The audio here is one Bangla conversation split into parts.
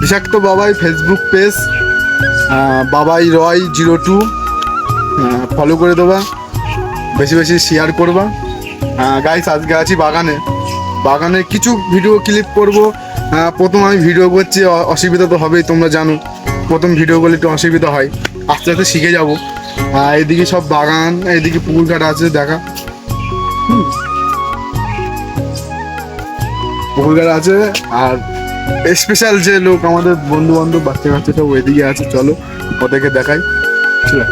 বিষাক্ত বাবাই ফেসবুক পেজ, বাবাই রয় 02, ফলো করে দেবা, বেশি বেশি শেয়ার করবা। গাইস আজকে আছি বাগানে কিছু ভিডিও ক্লিপ করব। প্রথম আমি ভিডিও করছি, অসুবিধা তো হবেই, তোমরা জানো প্রথম ভিডিও করলে একটু অসুবিধা হয়, আস্তে আস্তে শিখে যাবো। এইদিকে সব বাগান, এইদিকে পুকুর ঘাট আছে, দেখা পুকুর ঘাট আছে। আর স্পেশাল যে লোক আমাদের বন্ধু বান্ধব বাচ্চা কাচ্চা সব ওইদিকে আছে, চলো ওদেরকে দেখাই। চলো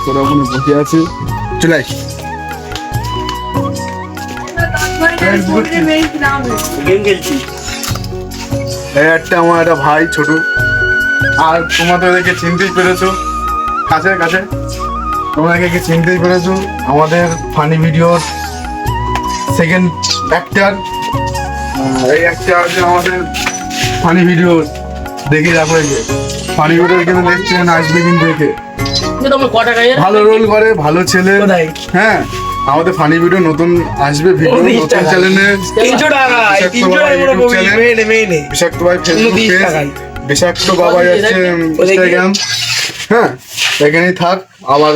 তোরা ওখানে বসে আছে, চলে আয়। একটা আমার একটা ভাই ছোট, আর তোমাদেরকে চিনতেই পেরেছো, কাছে কাছে তোমাদেরকে চিনতেই পেরেছো, আমাদের ফানি ভিডিওর সেকেন্ড অ্যাক্টার। এই অ্যাক্টার যে আমাদের ফানি ভিডিও দেখে যাবো, ফানি ভিডিও কিন্তু দেখছেন, আসবে কিন্তু দেখে, ভালো রোল করে, ভালো ছেলে। হ্যাঁ, আমাদের ফানি ভিডিও নতুন আসবে, ভিডিও নতুন চ্যানেলে, বিষাক্ত ভাই ফেসবুক পেজ, বিষাক্ত বাবাই আছে ইনস্টাগ্রাম। হ্যাঁ, এখানেই থাক, আবার